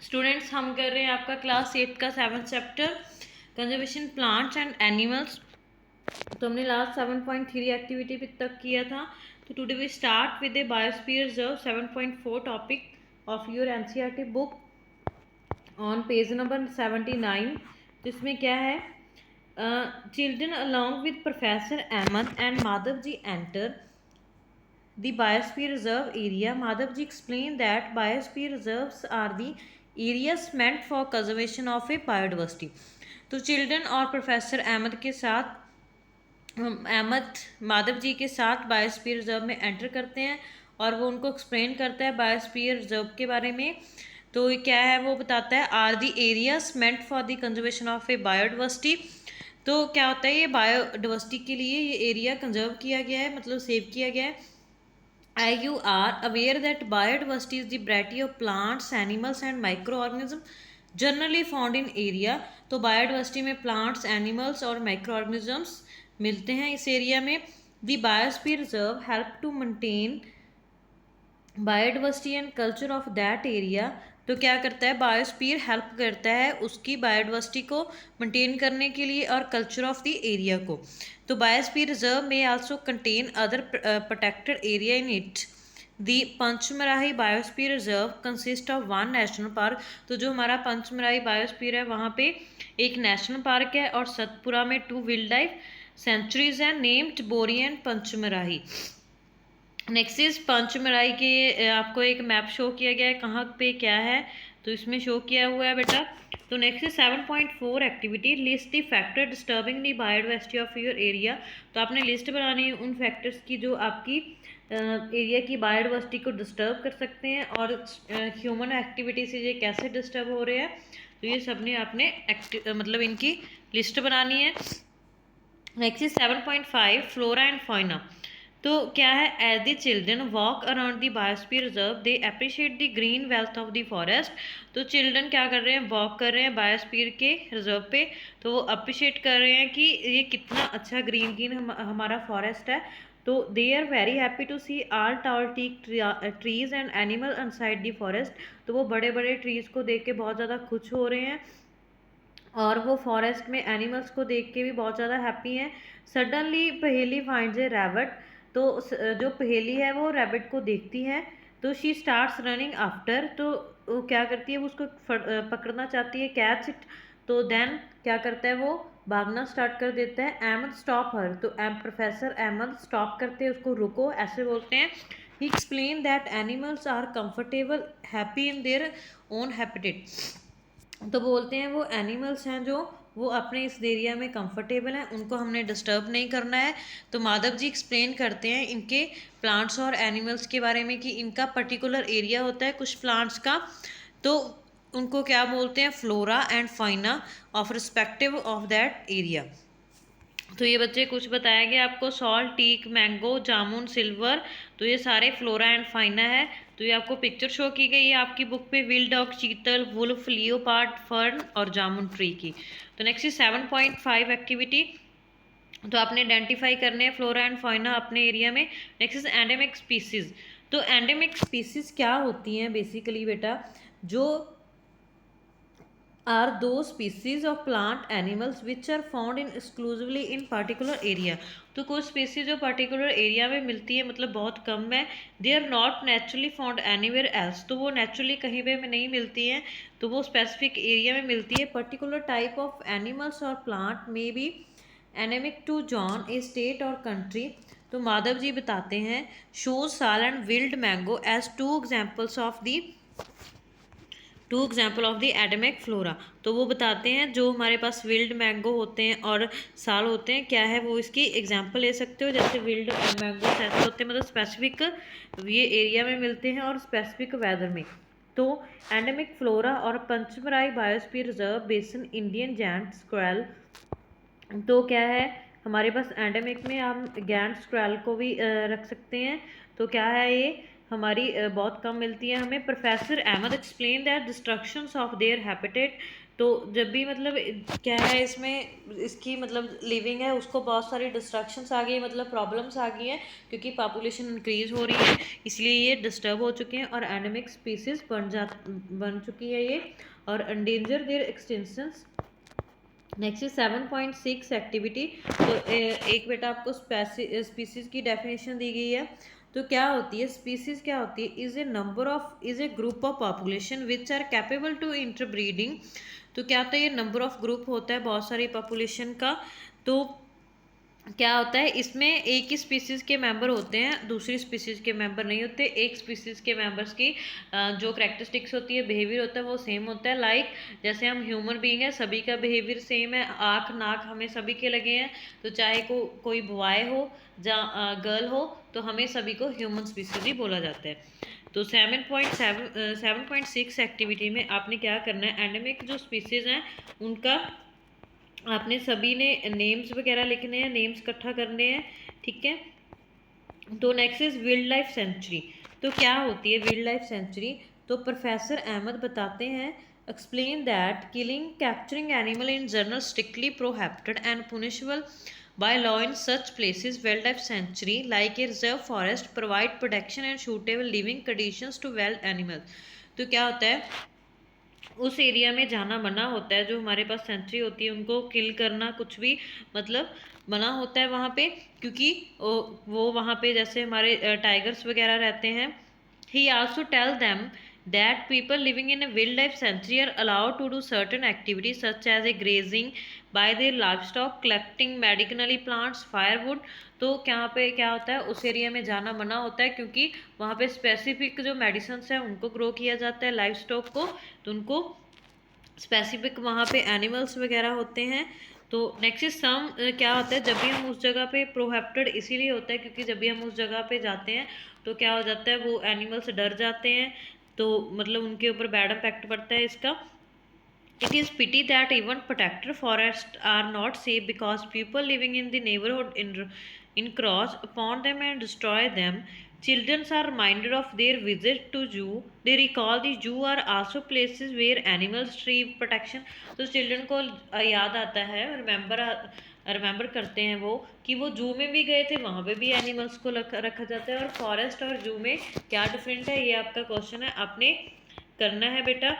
Students हम कर रहे हैं आपका क्लास 8 का 7th chapter conservation plants and animals. तो हमने लास्ट 7.3 एक्टिविटी तक किया था। तो today we start with the biosphere reserve 7.4 topic of your NCERT book on page number 79। तो इसमें क्या है, children along with professor Ahmed and Madhav ji enter the biosphere reserve area. Madhav ji explained that biosphere reserves are the areas meant for conservation of a biodiversity. तो children और professor Ahmad के साथ अहमद माधव जी के साथ बायोस्फीयर रिजर्व में एंटर करते हैं और वो उनको एक्सप्लेन करता है बायोस्फीयर रिजर्व के बारे में। तो क्या है, वो बताता है are the areas meant for the conservation of a biodiversity. तो क्या होता है, ये बायोडाइवर्सिटी के लिए ये एरिया कंजर्व किया गया है, मतलब सेव किया गया है। You are aware that biodiversity is the variety of plants, animals and microorganisms generally found in area। तो बायोडाइवर्सिटी में प्लांट्स, एनिमल्स और माइक्रोऑर्गेनिजम्स मिलते हैं इस एरिया में। The biosphere reserve help to maintain biodiversity and culture of that area. तो क्या करता है, बायोस्फीयर हेल्प करता है उसकी बायोडाइवर्सिटी को मेंटेन करने के लिए और कल्चर ऑफ द एरिया को। तो बायोस्फीयर रिजर्व में also contain other protected area in it. The Pachmarhi biosphere reserve consist of one national park. तो जो हमारा पंचमराही बायोस्फीयर है वहाँ पे एक नेशनल पार्क है और सतपुरा में 2 वाइल्ड लाइफ सेंचुरीज हैं नेम्ड बोरी एंड पंचमराही। नेक्स्ट इज पंचमराई के आपको एक मैप शो किया गया है, कहाँ पे क्या है, तो इसमें शो किया हुआ है बेटा। तो next is 7.4 activity list the factor disturbing the biodiversity of your area. तो आपने लिस्ट बनानी है उन फैक्टर्स की जो आपकी एरिया की बायोडाइवर्सिटी को डिस्टर्ब कर सकते हैं और ह्यूमन एक्टिविटी से ये कैसे डिस्टर्ब हो रहे हैं। तो ये सब ने आपने मतलब इनकी लिस्ट बनानी है। Next is 7.5 flora and fauna. तो क्या है, as the children walk around the biosphere reserve they appreciate the green wealth of the forest. तो चिल्ड्रन क्या कर रहे हैं, वॉक कर रहे हैं बायोस्फीयर के रिजर्व पे, तो वो अप्रिशिएट कर रहे हैं कि ये कितना अच्छा ग्रीन ग्रीन हमारा फॉरेस्ट है। तो they are very happy to see all tall teak trees and animal inside the forest. तो वो बड़े बड़े ट्रीज को देख के बहुत ज़्यादा खुश हो रहे हैं और वो फॉरेस्ट में एनिमल्स को देख के भी बहुत ज़्यादा हैप्पी हैं। सडनली पहेली फाइंड्स ए रैबिट। तो जो पहेली है वो रैबिट को देखती है, तो शी स्टार्ट्स रनिंग आफ्टर। तो वो क्या करती है, वो उसको पकड़ना चाहती है, कैच इट। तो देन क्या करता है, वो भागना स्टार्ट कर देता है। Ahmed stop her. तो प्रोफेसर अहमद स्टॉप करते हैं उसको, रुको ऐसे बोलते हैं। He explain that animals are comfortable happy in their own habitat. तो बोलते हैं वो एनिमल्स हैं जो वो अपने इस एरिया में कंफर्टेबल हैं, उनको हमने डिस्टर्ब नहीं करना है। तो माधव जी एक्सप्लेन करते हैं इनके प्लांट्स और एनिमल्स के बारे में कि इनका पर्टिकुलर एरिया होता है कुछ प्लांट्स का, तो उनको क्या बोलते हैं, flora and fauna of respective of that area. तो ये बच्चे कुछ बताया गया आपको, salt, teak, mango, jamun, silver, तो ये सारे फ्लोरा एंड फाइना है। तो ये आपको पिक्चर शो की गई है आपकी बुक पे, विल डॉग, चीतल, वुल्फ, लियोपार्ड, फर्न और जामुन ट्री की। तो नेक्स्ट इज 7.5 एक्टिविटी। तो आपने आइडेंटिफाई करने हैं फ्लोरा एंड फाइना अपने एरिया में। Next is endemic species. तो एंडेमिक स्पीसीज क्या होती हैं बेसिकली बेटा, जो are those species of plant animals which are found in exclusively in particular area। तो कुछ स्पीसीज जो पर्टिकुलर एरिया में मिलती है, मतलब बहुत कम है। They are not naturally found anywhere else. तो वो नेचुरली कहीं पे में नहीं मिलती हैं, तो वो स्पेसिफिक एरिया में मिलती है। पर्टिकुलर टाइप ऑफ एनिमल्स और प्लांट में भी endemic to zone a state और कंट्री। तो माधव जी बताते हैं, shows sal and wild mango as two examples of the of the endemic flora. तो वो बताते हैं जो हमारे पास विल्ड मैंगो होते हैं और साल होते हैं, क्या है वो इसकी एग्जांपल ले सकते हो। जैसे विल्ड मैंगो ऐसे होते हैं, मतलब स्पेसिफिक ये एरिया में मिलते हैं और स्पेसिफिक वेदर में। तो एंडेमिक फ्लोरा और Pachmarhi biosphere reserve basin Indian giant squirrel. तो क्या है हमारे पास एंडेमिक में हम गैंड स्क्वेल को भी रख सकते हैं। तो क्या है ये हमारी बहुत कम मिलती है हमें। Professor Ahmed explain that destructions of their habitat, तो जब भी मतलब क्या है इसमें इसकी मतलब लिविंग है उसको बहुत सारी डिस्ट्रक्शंस आ गई है, मतलब प्रॉब्लम्स आ गई हैं क्योंकि पॉपुलेशन इंक्रीज हो रही है, इसलिए ये डिस्टर्ब हो चुके हैं और एंडेमिक स्पीसीज बन चुकी है ये और endanger their extensions. Next is 7.6 activity. तो एक बेटा आपको स्पीसीज की डेफिनेशन दी गई है। तो क्या होती है स्पीसीज, क्या होती है, is a group of population which are capable to interbreeding. तो क्या होता है, ये नंबर ऑफ ग्रुप होता है बहुत सारी पॉपुलेशन का। तो क्या होता है इसमें एक ही स्पीसीज़ के मेंबर होते हैं, दूसरी स्पीसीज़ के मेंबर नहीं होते। एक स्पीसीज़ के मेंबर्स की जो करैक्टरिस्टिक्स होती है, बिहेवियर होता है, वो सेम होता है। लाइक जैसे हम ह्यूमन बीइंग है, सभी का बिहेवियर सेम है, आँख नाक हमें सभी के लगे हैं, तो चाहे कोई बॉय हो या गर्ल हो, तो हमें सभी को ह्यूमन स्पीसीज ही बोला जाता है। तो 7.6 एक्टिविटी में आपने क्या करना है, एंडेमिक जो स्पीसीज़ हैं उनका आपने सभी ने नेम्स वगैरह लिखने हैं, नेम्स इकट्ठा करने हैं, ठीक है। तो next is wildlife sanctuary. तो क्या होती है वाइल्ड लाइफ सेंचुरी, तो प्रोफेसर अहमद बताते हैं explain that killing capturing animal in general strictly prohibited and punishable by law in such places. Wildlife sanctuary like a reserve forest provide protection and suitable living conditions to wild animals। तो क्या होता है उस area में जाना मना होता है, जो हमारे पास सेंचुरी होती है उनको किल करना कुछ भी मतलब मना होता है वहाँ पे, क्योंकि वो वहाँ पे जैसे हमारे टाइगर्स वगैरह रहते हैं। He also tell them that people living in a wildlife sanctuary are allowed to do certain activities such as a grazing by their livestock, collecting medicinally plants, firewood। तो यहाँ पे क्या होता है उस एरिया में जाना मना होता है क्योंकि वहाँ पे स्पेसिफिक जो मेडिसिन है उनको ग्रो किया जाता है लाइव स्टॉक को, तो उनको स्पेसिफिक वहाँ पे एनिमल्स वगैरह होते हैं। तो नेक्स्ट इज सम क्या होता है जब भी हम उस जगह पे प्रोहिबिटेड इसीलिए होता है क्योंकि जब भी हम उस जगह पे जाते हैं तो क्या हो जाता है वो एनिमल्स डर जाते हैं, तो मतलब उनके ऊपर बैड इम्पैक्ट पड़ता है इसका। It is pity that even protected forests are not safe because people living in the neighborhood encroach upon them and destroy them. Children are reminded of their visit to zoo. They recall the zoo are also places where animals receive protection। तो children को याद आता है, remember करते हैं वो कि वो जू में भी गए थे, वहाँ पे भी एनिमल्स को रखा जाता है। और फॉरेस्ट और जू में क्या डिफरेंट है, ये आपका क्वेश्चन है, आपने करना है बेटा,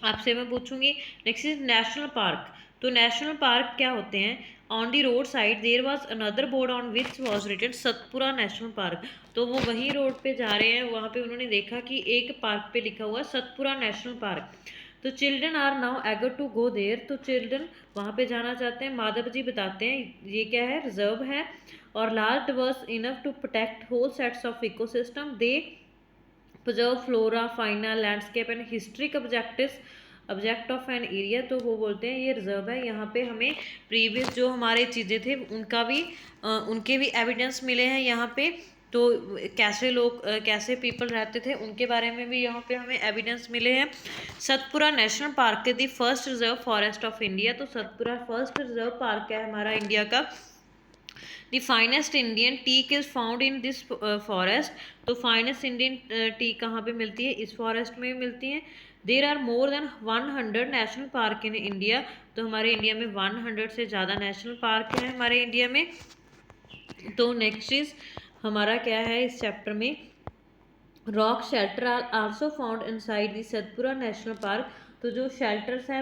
आपसे मैं पूछूंगी। Next is national park. तो नेशनल पार्क क्या होते हैं, on the road side there was another board on which was written Satpura national park. तो वो वहीं रोड पे जा रहे हैं, वहाँ पे उन्होंने देखा कि एक पार्क पे लिखा हुआ सतपुरा नेशनल पार्क। तो children are now eager to go there, तो चिल्ड्रन वहाँ पे जाना चाहते हैं। माधव जी बताते हैं ये क्या है, रिजर्व है और large was enough to protect whole sets of ecosystem. They preserve flora, fauna, landscape and historic object of an area. तो वो बोलते हैं ये रिजर्व है, यहाँ पे हमें प्रीवियस जो हमारे चीज़ें थे उनका भी उनके भी एविडेंस मिले हैं यहाँ पे। तो कैसे लोग कैसे पीपल रहते थे उनके बारे में भी यहाँ पे हमें एविडेंस मिले हैं। सतपुरा नेशनल पार्क है the first reserve forest of India. तो सतपुरा फर्स्ट रिजर्व पार्क है हमारा इंडिया का। The finest Indian teak is found in this forest। तो finest Indian teak कहाँ पे मिलती है, इस forest में मिलती है। There are more than 100 national park in India। तो हमारे इंडिया में 100 से ज़्यादा नेशनल पार्क हैं हमारे इंडिया में। तो नेक्स्ट इज हमारा क्या है इस चैप्टर में, rock shelter are also found inside the Satpura national park. तो जो शेल्टर्स हैं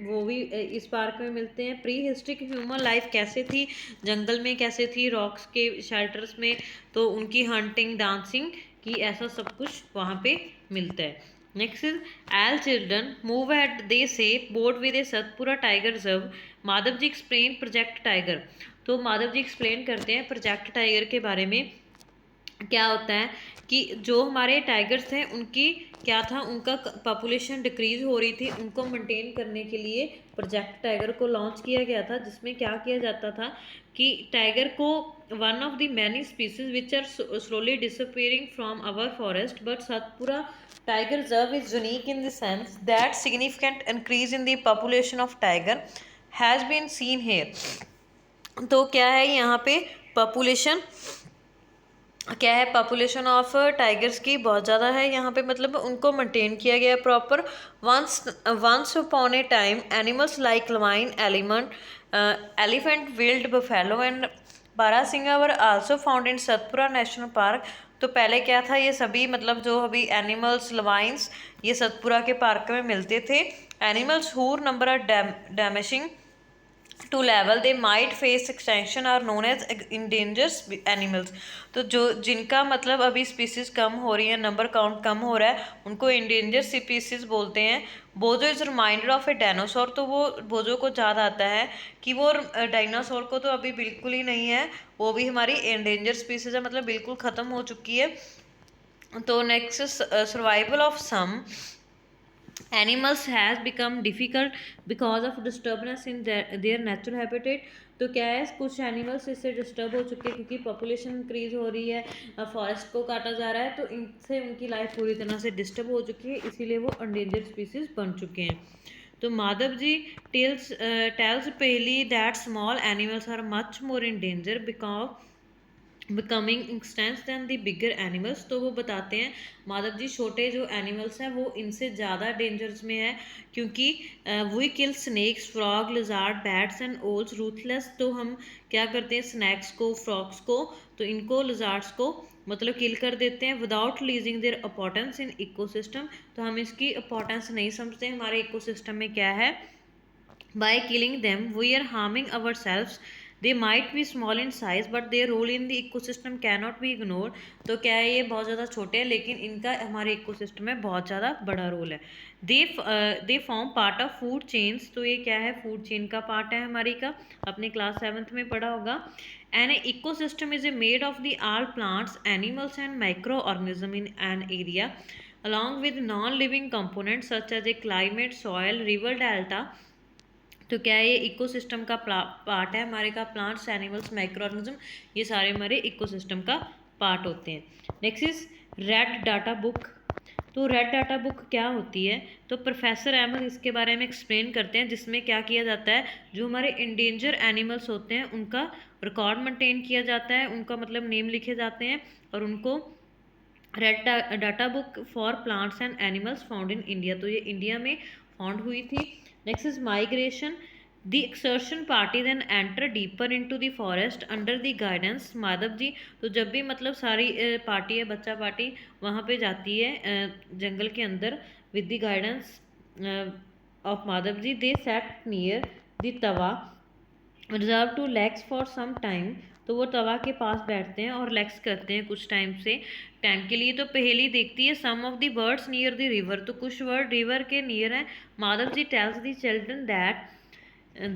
वो भी इस पार्क में मिलते हैं। प्री हिस्ट्रिक ह्यूमन लाइफ कैसे थी, जंगल में कैसे थी, रॉक्स के शेल्टर्स में, तो उनकी हंटिंग डांसिंग की ऐसा सब कुछ वहाँ पे मिलता है। Next is all children move at they say board with a Satpura tiger reserve. Madhav ji explain project tiger. तो माधव जी एक्सप्लेन करते हैं प्रोजेक्ट टाइगर के बारे में। क्या होता है कि जो हमारे टाइगर्स थे उनकी क्या था, उनका पॉपुलेशन डिक्रीज हो रही थी, उनको मेंटेन करने के लिए प्रोजेक्ट टाइगर को लॉन्च किया गया था, जिसमें क्या किया जाता था कि टाइगर को one of the many species which are slowly disappearing from our forest but Satpura tiger reserve is unique in the sense that significant increase in the population of tiger has been seen here. तो क्या है यहाँ पे population क्या है, population of tigers की बहुत ज़्यादा है यहाँ पे, मतलब उनको मेंटेन किया गया है proper. Once upon a time animals like lion, elephant, wild buffalo and barasingha were also found in Satpura national park. तो पहले क्या था, ये सभी मतलब जो अभी एनिमल्स लवाइंस ये सतपुरा के पार्क में मिलते थे। Animals whose number are damaging to level they might face extension are known as endangered animals. तो जो जिनका मतलब अभी स्पीसीज कम हो रही है, नंबर काउंट कम हो रहा है, उनको इंडेंजर स्पीसीज बोलते हैं। बोजो is reminder of a dinosaur. तो वो बोजो को याद आता है कि वो डायनासोर को तो अभी बिल्कुल ही नहीं है, वो भी हमारी इंडेंजर स्पीसीज है, मतलब बिल्कुल ख़त्म हो चुकी है। तो next, survival of some animals has become difficult because of disturbance in their natural habitat. तो क्या है, कुछ एनिमल्स इससे डिस्टर्ब हो चुके हैं क्योंकि पॉपुलेशन इंक्रीज हो रही है, फॉरेस्ट को काटा जा रहा है, तो इनसे उनकी लाइफ पूरी तरह से डिस्टर्ब हो चुकी है, इसीलिए वो endangered स्पीसीज बन चुके हैं। तो माधव जी टेल्स पहली that small animals are much more in danger because becoming extinct than the bigger animals. तो वो बताते हैं माधव जी, छोटे जो एनिमल्स हैं वो इनसे ज़्यादा डेंजर्स में है, क्योंकि we kill snakes, frog, lizard, bats and owls ruthless. तो हम क्या करते हैं, स्नैक्स को, फ्रॉग्स को, तो इनको, लिजार्ड्स को मतलब किल कर देते हैं without losing their importance in ecosystem. तो हम इसकी इंपॉर्टेंस नहीं समझते हमारे इकोसिस्टम में क्या है। By killing them, we are harming ourselves. They might be small in size, but their role in the ecosystem cannot be ignored. तो क्या है, ये बहुत ज़्यादा छोटे हैं लेकिन इनका हमारे इकोसिस्टम में बहुत ज़्यादा बड़ा रोल है। They form part of food chains. तो ये क्या है, फूड चेन का पार्ट है हमारी का, अपने क्लास 7th में पढ़ा होगा। An ecosystem is a made of the all plants, animals and micro organism in an area along with non-living components such as a climate, soil, river delta। तो क्या है, ये इकोसिस्टम का पार्ट है हमारे का, प्लांट्स, एनिमल्स, माइक्रो ऑर्गेनिज्म, ये सारे हमारे इकोसिस्टम का पार्ट होते हैं। Next is red data book. तो रेड डाटा बुक क्या होती है, तो प्रोफेसर अहमद इसके बारे में एक्सप्लेन करते हैं, जिसमें क्या किया जाता है, जो हमारे इंडेंजर एनिमल्स होते हैं उनका रिकॉर्ड मेंटेन किया जाता है, उनका मतलब नेम लिखे जाते हैं, और उनको red data book for plants and animals found in India. तो ये इंडिया में फाउंड हुई थी। Next is migration. The excursion party then enter deeper into the forest under the guidance. Madhav ji, तो जब भी मतलब सारी पार्टी है, बच्चा पार्टी वहाँ पे जाती है जंगल के अंदर with the guidance of Madhav ji, they set near the Tawa reserve to legs for some time. तो वो तवा के पास बैठते हैं और लेग्स करते हैं कुछ टाइम के लिए। तो पहेली देखती है, some of the birds near the river. तो कुछ बर्ड रिवर के नियर हैं। Madhav ji tells the children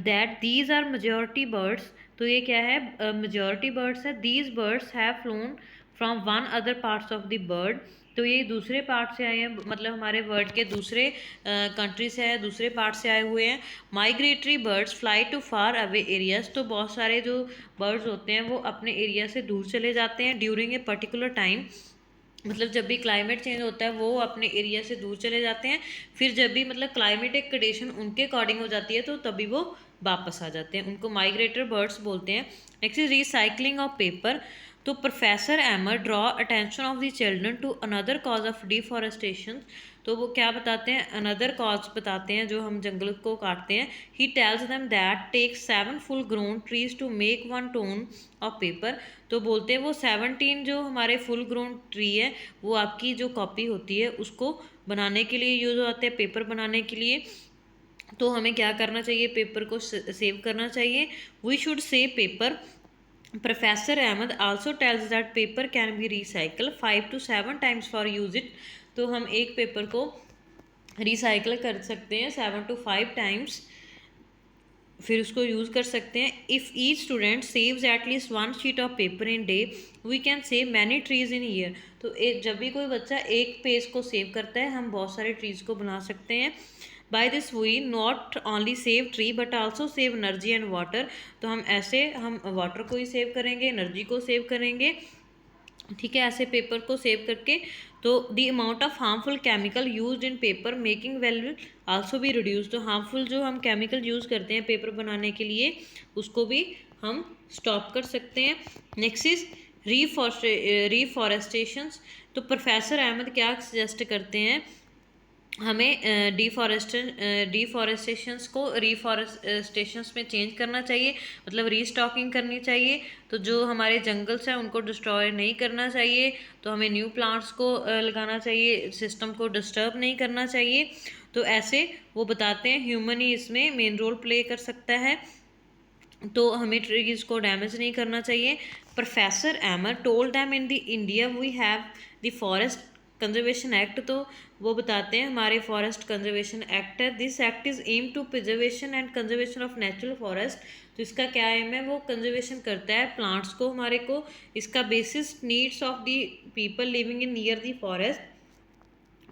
that these are majority birds. तो ये क्या है, मेजॉरिटी बर्ड्स है। These birds have flown from one other parts of the bird. तो ये दूसरे पार्ट से आए हैं, मतलब हमारे वर्ल्ड के दूसरे कंट्री से आए, दूसरे पार्ट से आए हुए हैं। Migratory birds fly to far away areas. तो बहुत सारे जो बर्ड्स होते हैं वो अपने एरिया से दूर चले जाते हैं ड्यूरिंग ए पर्टिकुलर टाइम। मतलब जब भी क्लाइमेट चेंज होता है वो अपने एरिया से दूर चले जाते हैं, फिर जब भी मतलब क्लाइमेटिक कंडीशन उनके अकॉर्डिंग हो जाती है तो तभी वो वापस आ जाते हैं, उनको माइग्रेटर बर्ड्स बोलते हैं। Next is recycling of paper. तो प्रोफेसर एमर draw attention of the children to another cause of deforestation. तो वो क्या बताते हैं, अनदर कॉज बताते हैं जो हम जंगल को काटते हैं। He tells them that take 7 full grown trees to make 1 ton of paper. तो बोलते हैं वो 17 जो हमारे फुल ग्रोन ट्री है वो आपकी जो कॉपी होती है उसको बनाने के लिए यूज़ होते हैं, पेपर बनाने के लिए। तो हमें क्या करना चाहिए, पेपर को सेव करना चाहिए। We should save paper. Professor Ahmed also tells that paper can be recycle 5 to 7 times for use it. तो हम एक पेपर को रिसाइकल कर सकते हैं 7 to 5 टाइम्स, फिर उसको यूज़ कर सकते हैं। If each student saves at least 1 sheet of paper in day we can save many trees in year. तो जब भी कोई बच्चा एक पेज को सेव करता है हम बहुत सारे ट्रीज़ को बना सकते हैं। By this we not only save tree but also save energy and water. तो हम ऐसे हम वाटर को ही सेव करेंगे, एनर्जी को सेव करेंगे, ठीक है, ऐसे पेपर को सेव करके। तो the amount of harmful chemical used in paper making value also भी रिड्यूस। तो हार्मफुल जो हम केमिकल यूज़ करते हैं पेपर बनाने के लिए उसको भी हम स्टॉप कर सकते हैं। Next is reforestations. तो प्रोफेसर अहमद क्या सजेस्ट करते हैं, हमें डिफॉरेस्टेशंस को रीफॉरेस्टेशंस में चेंज करना चाहिए, मतलब रीस्टॉकिंग करनी चाहिए। तो जो हमारे जंगल्स हैं उनको डिस्ट्रॉय नहीं करना चाहिए, तो हमें न्यू प्लांट्स को लगाना चाहिए, सिस्टम को डिस्टर्ब नहीं करना चाहिए। तो ऐसे वो बताते हैं ह्यूमन ही इसमें मेन रोल प्ले कर सकता है, तो हमें ट्रीज को डैमेज नहीं करना चाहिए। प्रोफेसर एमर told them in the India we have the forest conservation act. तो वो बताते हैं हमारे फॉरेस्ट कंजर्वेशन एक्ट है, this act is aim to preservation and conservation of natural forest. तो इसका क्या एम है, वो कंजर्वेशन करता है प्लांट्स को हमारे को, इसका basis needs of the people living in near the forest.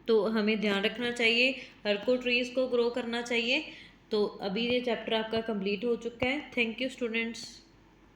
तो हमें ध्यान रखना चाहिए, हर को ट्रीज़ को ग्रो करना चाहिए। तो अभी ये चैप्टर आपका कंप्लीट हो चुका है। Thank you students.